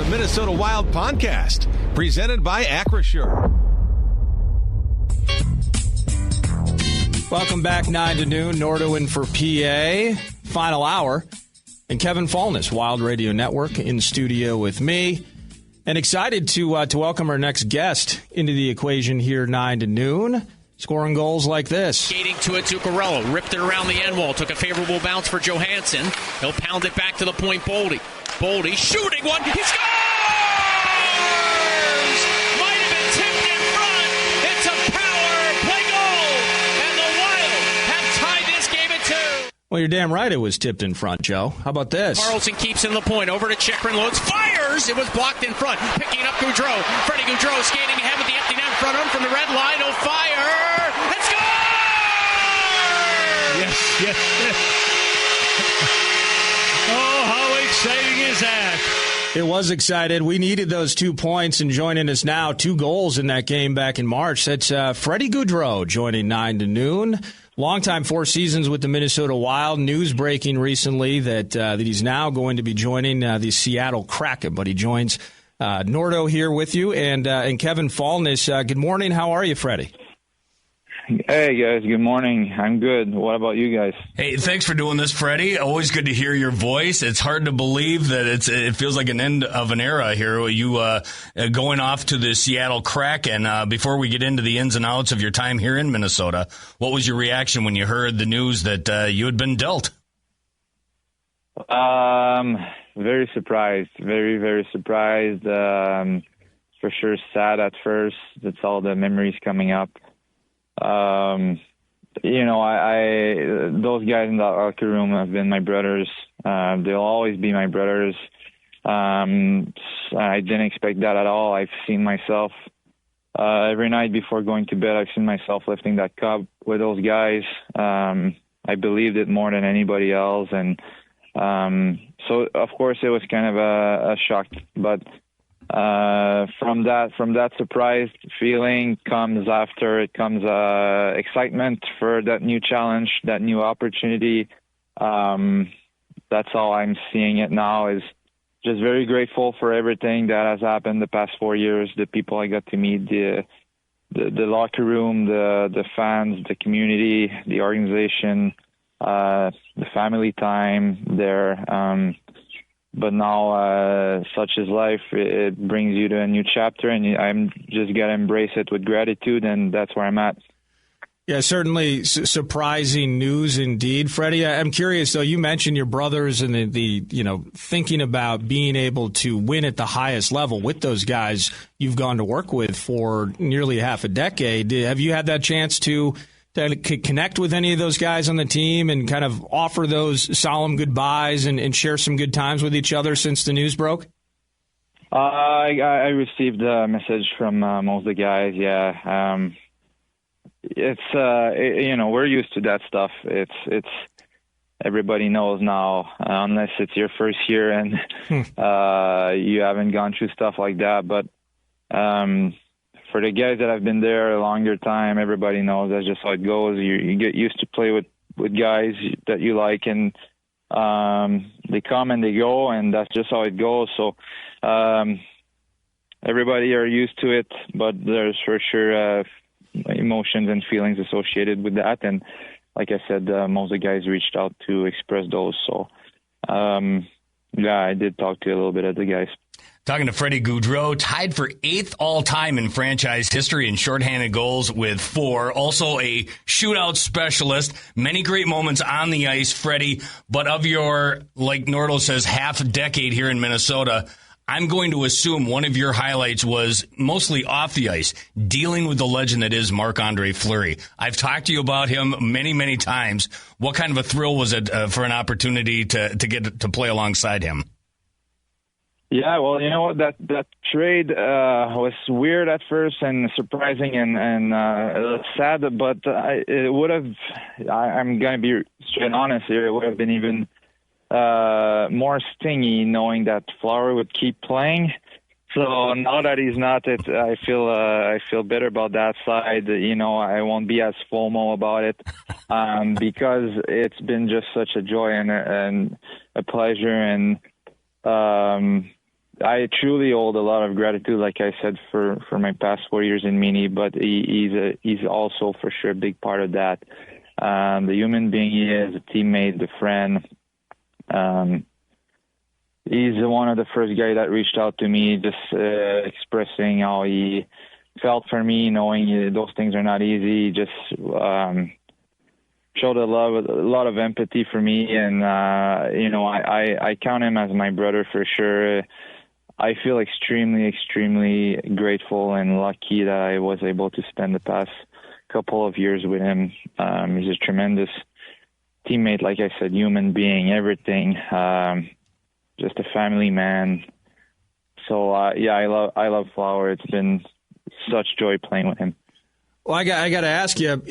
the Minnesota Wild podcast, presented by Acrisure. Welcome back, 9 to noon. Nordo in for PA. Final hour. And Kevin Falness, Wild Radio Network, in studio with me. And excited to welcome our next guest into the equation here, 9 to noon. Scoring goals like this. Skating to it, Zuccarello ripped it around the end wall. Took a favorable bounce for Johansson. He'll pound it back to the point, Boldy. Boldy shooting one. He scores! Might have been tipped in front. It's a power play goal. And the Wild have tied this game at 2. Well, you're damn right it was tipped in front, Joe. How about this? Carlson keeps in the point. Over to Chikrin. Loads. Fires! It was blocked in front. Picking up Gaudreau. Freddy Gaudreau skating ahead with the empty net in front of him from the red line. Oh, fire! And score! Yes. Oh, how exciting is that? It was excited. We needed those 2 points, and joining us now, 2 goals in that game back in March. That's Freddy Gaudreau joining 9 to noon. Longtime 4 seasons with the Minnesota Wild. News breaking recently that he's now going to be joining the Seattle Kraken, but he joins Nordo here with you, and Kevin Falness. Good morning. How are you, Freddie? Hey, guys. Good morning. I'm good. What about you guys? Hey, thanks for doing this, Freddie. Always good to hear your voice. It's hard to believe that it feels like an end of an era here. You going off to the Seattle Kraken. Before we get into the ins and outs of your time here in Minnesota, what was your reaction when you heard the news that you had been dealt? Very surprised. Very, very surprised. For sure sad at first. That's all the memories coming up. I those guys in the locker room have been my brothers. They'll always be my brothers. I didn't expect that at all. I've seen myself every night before going to bed. I've seen myself lifting that cup with those guys. I believed it more than anybody else, and so of course it was kind of a shock. But from that surprised feeling comes excitement for that new challenge, that new opportunity. That's how I'm seeing it now, is just very grateful for everything that has happened the past 4 years, the people I got to meet, the locker room, the fans, the community, the organization, the family time there. But now, such is life. It brings you to a new chapter, and I'm just got to embrace it with gratitude, and that's where I'm at. Yeah, certainly surprising news indeed, Freddie. I'm curious, though. You mentioned your brothers and the thinking about being able to win at the highest level with those guys you've gone to work with for nearly half a decade. Have you had that chance to connect with any of those guys on the team and kind of offer those solemn goodbyes and share some good times with each other since the news broke? I received a message from most of the guys. Yeah. It's we're used to that stuff. It's everybody knows now, unless it's your first year and you haven't gone through stuff like that. But for the guys that have been there a longer time, everybody knows that's just how it goes. You get used to play with guys that you like, and they come and they go, and that's just how it goes. So everybody are used to it, but there's for sure emotions and feelings associated with that. And like I said, most of the guys reached out to express those. So I did talk to a little bit of the guys. Talking to Freddy Gaudreau, tied for 8th all-time in franchise history in shorthanded goals with 4. Also a shootout specialist. Many great moments on the ice, Freddy. But of your, like Nordo says, half a decade here in Minnesota, I'm going to assume one of your highlights was mostly off the ice, dealing with the legend that is Marc-Andre Fleury. I've talked to you about him many, many times. What kind of a thrill was it for an opportunity to get to play alongside him? Yeah, well, you know what, that trade was weird at first and surprising and sad, but it would have, I'm going to be straight honest here, it would have been even more stingy knowing that Fleury would keep playing. So now that he's not, I feel better about that side. You know, I won't be as FOMO about it because it's been just such a joy and a pleasure, and I truly hold a lot of gratitude, like I said, for my past 4 years in Mini, but he's also for sure a big part of that. The human being he is, a teammate, the friend. He's one of the first guys that reached out to me, just expressing how he felt for me, knowing those things are not easy. Just showed a lot of empathy for me, and I count him as my brother for sure. I feel extremely grateful and lucky that I was able to spend the past couple of years with him. He's a tremendous teammate, like I said, human being, everything. Just a family man. So I love Flower. It's been such joy playing with him. Well, I got to ask you,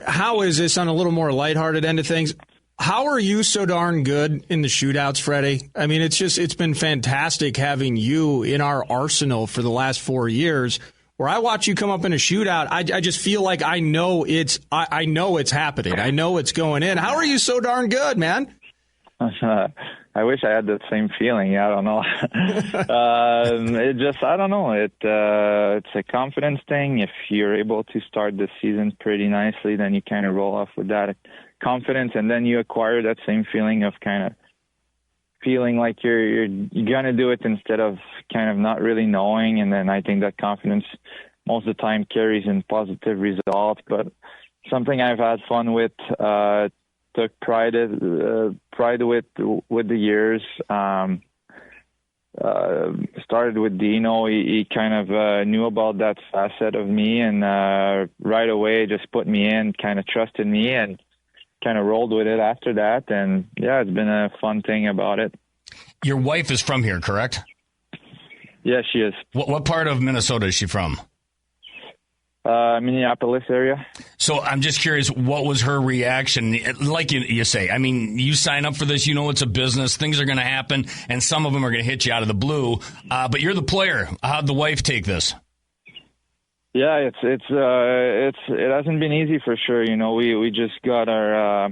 how is this on a little more lighthearted end of things? How are you so darn good in the shootouts, Freddie? I mean, it's been fantastic having you in our arsenal for the last 4 years. Where I watch you come up in a shootout, I just feel like I know it's happening. I know it's going in. How are you so darn good, man? I wish I had that same feeling. I don't know. I don't know. It's a confidence thing. If you're able to start the season pretty nicely, then you kind of roll off with that confidence, and then you acquire that same feeling of kind of feeling like you're gonna do it instead of kind of not really knowing. And then I think that confidence most of the time carries in positive results. But something I've had fun with, took pride with the years. Started with Dino. He kind of knew about that facet of me, and right away just put me in, kind of trusted me, and kind of rolled with it after that. And yeah, it's been a fun thing about it. Your wife is from here, correct? Yeah, she is. What part of Minnesota is she from? Minneapolis area. So I'm just curious, what was her reaction? Like you say, I mean, you sign up for this, you know it's a business, things are going to happen, and some of them are going to hit you out of the blue. But you're the player. How'd the wife take this? Yeah, it hasn't been easy for sure. You know, we just got our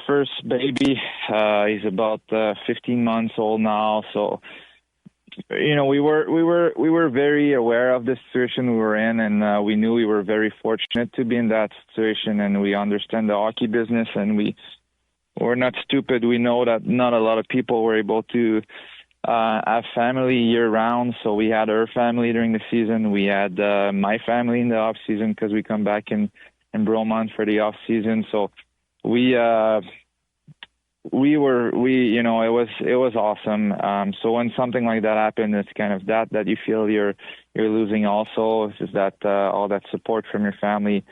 first baby. He's about 15 months old now, so. You know, we were very aware of the situation we were in, and we knew we were very fortunate to be in that situation, and we understand the hockey business, and we're not stupid. We know that not a lot of people were able to have family year round. So we had our family during the season. We had my family in the off season because we come back in Bromont for the off season. So it was awesome. So when something like that happened, it's kind of that you feel you're losing also. It's just that all that support from your family,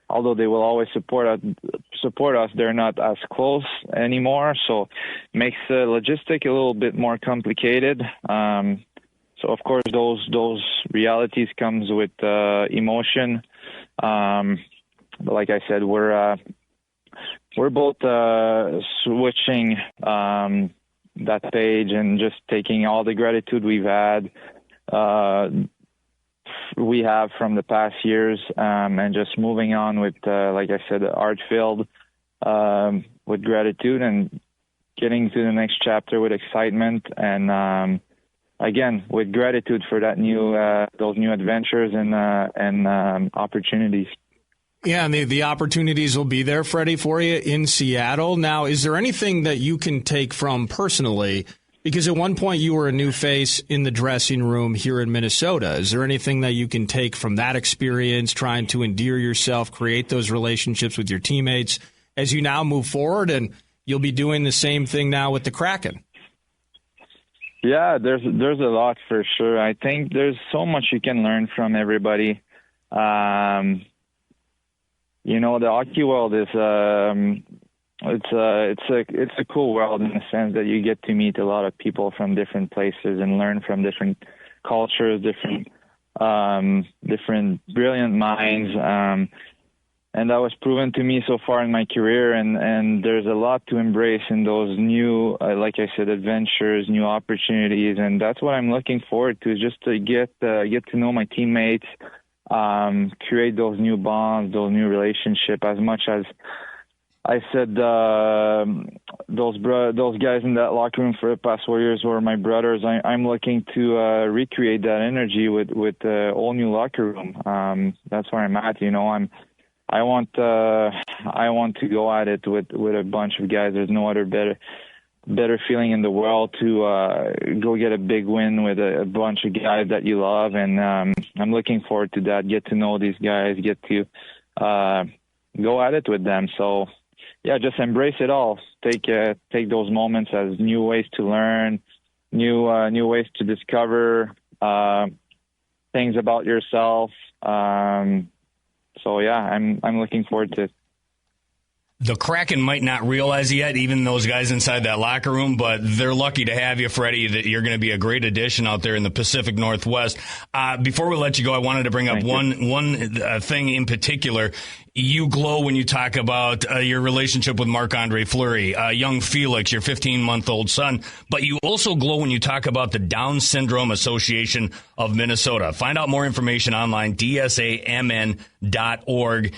although they will always support us, they're not as close anymore. So it makes the logistic a little bit more complicated. So of course those realities comes with emotion. But like I said, we're both switching that page and just taking all the gratitude we have from the past years, and just moving on with, like I said, art-filled with gratitude and getting to the next chapter with excitement and again with gratitude for that those new adventures and opportunities. Yeah, and the opportunities will be there, Freddie, for you in Seattle. Now, is there anything that you can take from personally? Because at one point you were a new face in the dressing room here in Minnesota. Is there anything that you can take from that experience, trying to endear yourself, create those relationships with your teammates as you now move forward? And you'll be doing the same thing now with the Kraken. Yeah, there's a lot for sure. I think there's so much you can learn from everybody. You know, the hockey world is it's a cool world in the sense that you get to meet a lot of people from different places and learn from different cultures, different brilliant minds. And that was proven to me so far in my career. And there's a lot to embrace in those new, like I said, adventures, new opportunities. And that's what I'm looking forward to, just to get to know my teammates, create those new bonds, those new relationships as much as I said those guys in that locker room for the past 4 years were my brothers. I'm looking to recreate that energy with the all new locker room. That's where I'm at. I want to go at it with a bunch of guys. There's no other better feeling in the world to go get a big win with a bunch of guys that you love, and I'm looking forward to that. Get to know these guys, get to go at it with them. So yeah, just embrace it all. Take those moments as new ways to learn, new ways to discover things about yourself. So yeah, I'm looking forward to it. The Kraken might not realize it yet, even those guys inside that locker room, but they're lucky to have you, Freddie, that you're going to be a great addition out there in the Pacific Northwest. Before we let you go, I wanted to bring up one thing in particular. You glow when you talk about your relationship with Marc-Andre Fleury, young Felix, your 15-month-old son, but you also glow when you talk about the Down Syndrome Association of Minnesota. Find out more information online, dsamn.org.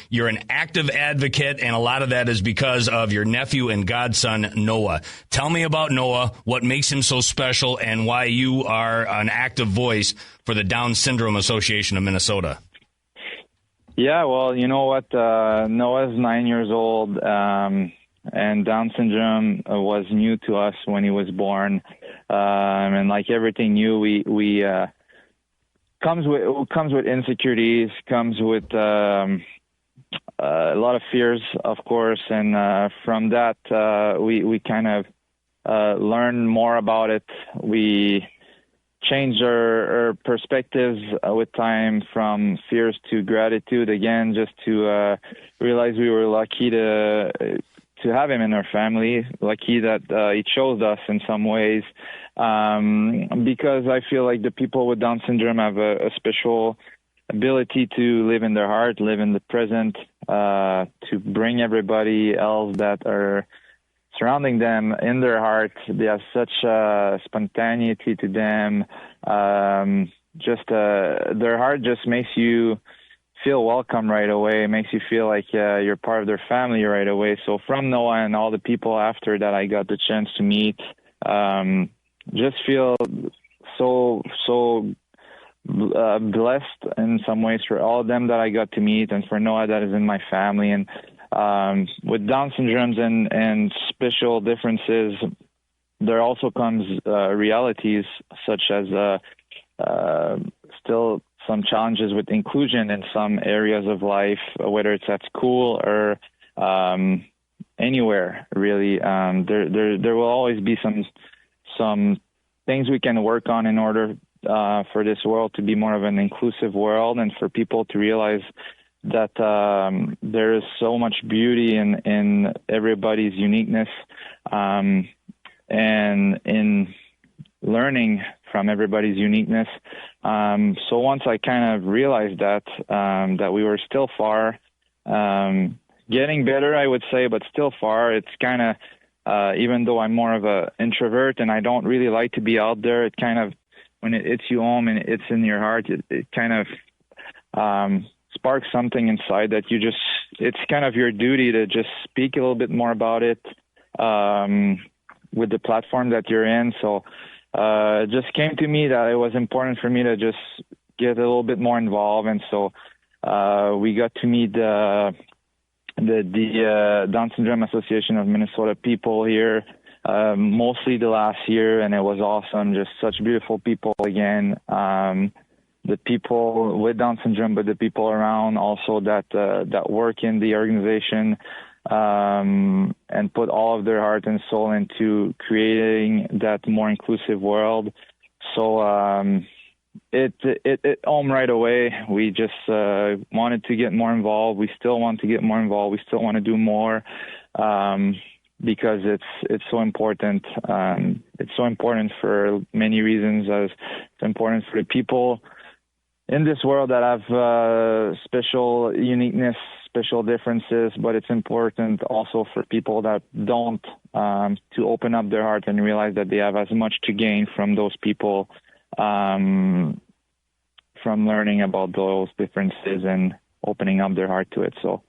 You're an active advocate, and a lot of that is because of your nephew and godson, Noah. Tell me about Noah, what makes him so special, and why you are an active voice for the Down Syndrome Association of Minnesota. Yeah, well, you know what? Noah's 9 years old, and Down syndrome was new to us when he was born. And like everything new, we comes with insecurities, comes with a lot of fears, of course. And from that, we kind of learn more about it. We changed our perspectives with time, from fears to gratitude, again, just to realize we were lucky to have him in our family, lucky that he chose us in some ways, because I feel like the people with Down syndrome have a special ability to live in their heart, live in the present, to bring everybody else that are surrounding them in their heart. They have such spontaneity to them. Their heart just makes you feel welcome right away. It makes you feel like you're part of their family right away. So from Noah and all the people after that I got the chance to meet, just feel so blessed in some ways for all of them that I got to meet, and for Noah that is in my family. And with Down syndromes and special differences, there also comes realities such as still some challenges with inclusion in some areas of life, whether it's at school or anywhere, really. There will always be some things we can work on in order for this world to be more of an inclusive world, and for people to realize that there is so much beauty in everybody's uniqueness, and in learning from everybody's uniqueness. So once I kind of realized that we were still far, getting better, I would say, but still far. It's kind of, even though I'm more of an introvert and I don't really like to be out there, it kind of, when it hits you home and it's in your heart, it kind of sparks something inside that it's kind of your duty to just speak a little bit more about it with the platform that you're in. So it just came to me that it was important for me to just get a little bit more involved. And so we got to meet the Down Syndrome Association of Minnesota people here, mostly the last year, and it was awesome. Just such beautiful people again. The people with Down syndrome, but the people around also that work in the organization, and put all of their heart and soul into creating that more inclusive world. So it home right away. We just wanted to get more involved. We still want to get more involved. We still want to do more, because it's so important. It's so important for many reasons. It's important for the people in this world that have special uniqueness, special differences, but it's important also for people that don't, to open up their heart and realize that they have as much to gain from those people, from learning about those differences and opening up their heart to it. So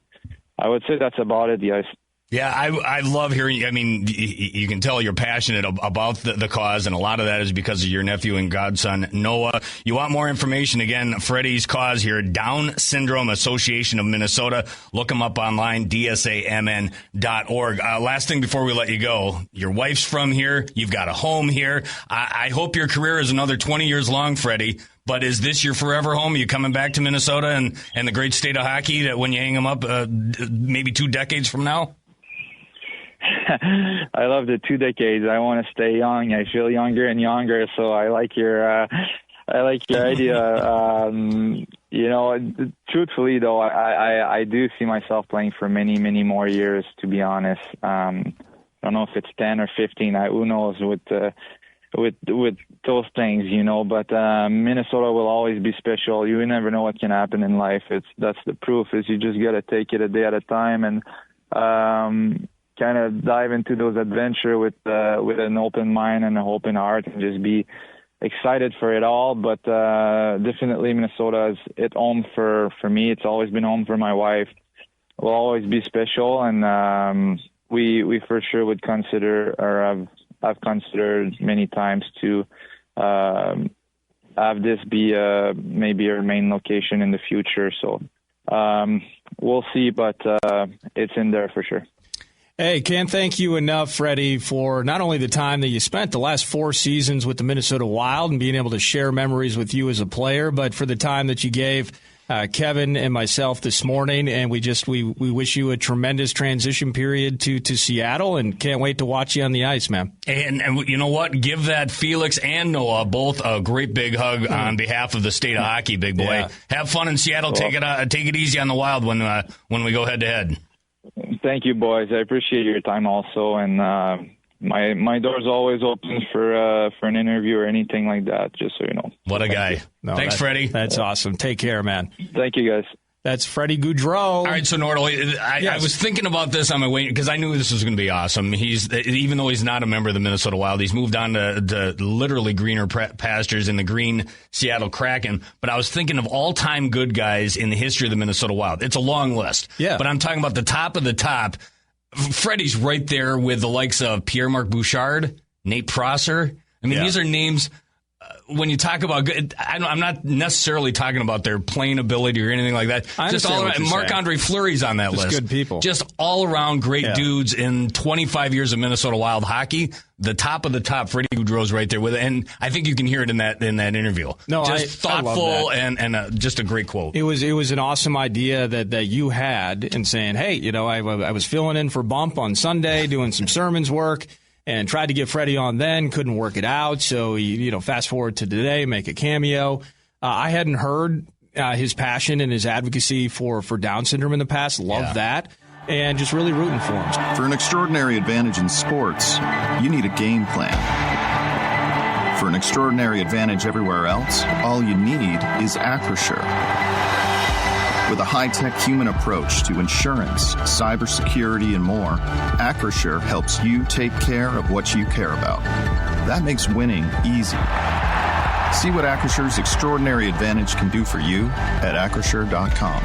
I would say that's about it. Yes. Yeah, I love hearing you. I mean, you can tell you're passionate about the cause, and a lot of that is because of your nephew and godson, Noah. You want more information, again, Freddie's cause here, Down Syndrome Association of Minnesota. Look them up online, dsamn.org. Last thing before we let you go, your wife's from here. You've got a home here. I hope your career is another 20 years long, Freddie. But is this your forever home? Are you coming back to Minnesota and the great state of hockey that when you hang them up maybe 2 decades from now? I love the 2 decades. I want to stay young. I feel younger and younger, so I like your idea. Truthfully though, I do see myself playing for many, many more years, to be honest. I don't know if it's 10 or 15. Who knows with those things, but Minnesota will always be special. You never know what can happen in life. That's the proof, is you just got to take it a day at a time and kind of dive into those adventures with an open mind and an open heart, and just be excited for it all. But definitely Minnesota is home for me. It's always been home for my wife. It will always be special, and we for sure would consider, or I've considered many times to have this be maybe our main location in the future. So we'll see, but it's in there for sure. Hey, can't thank you enough, Freddie, for not only the time that you spent the last 4 seasons with the Minnesota Wild and being able to share memories with you as a player, but for the time that you gave Kevin and myself this morning. And we wish you a tremendous transition period to Seattle, and can't wait to watch you on the ice, man. And you know what? Give that Felix and Noah both a great big hug on behalf of the state of hockey, big boy. Yeah. Have fun in Seattle. Cool. Take it easy on the Wild when we go head to head. Thank you, boys. I appreciate your time also, and my door's always open for an interview or anything like that, just so you know. What a guy. No, thanks, Freddie. That's awesome. Take care, man. Thank you, guys. That's Freddy Gaudreau. All right, so Nordal, I was thinking about this on my way, because I knew this was going to be awesome. Even though he's not a member of the Minnesota Wild, he's moved on to literally greener pastures in the green Seattle Kraken. But I was thinking of all-time good guys in the history of the Minnesota Wild. It's a long list. Yeah. But I'm talking about the top of the top. Freddie's right there with the likes of Pierre-Marc Bouchard, Nate Prosser. I mean, these are names. When you talk about good, I'm not necessarily talking about their playing ability or anything like that. Just all around, Marc-Andre Fleury's on that list. Good people. Just all around great dudes in 25 years of Minnesota Wild hockey. The top of the top, Freddy Gaudreau's right there with it, and I think you can hear it in that interview. No, just thoughtful and just a great quote. It was an awesome idea that you had in saying, hey, I was filling in for Bump on Sunday, doing some sermons work. And tried to get Freddie on then, couldn't work it out. So, fast forward to today, make a cameo. I hadn't heard his passion and his advocacy for Down syndrome in the past. Love that. And just really rooting for him. For an extraordinary advantage in sports, you need a game plan. For an extraordinary advantage everywhere else, all you need is Acrisure. With a high-tech human approach to insurance, cybersecurity, and more, Acrisure helps you take care of what you care about. That makes winning easy. See what Acrisure's extraordinary advantage can do for you at Acrisure.com.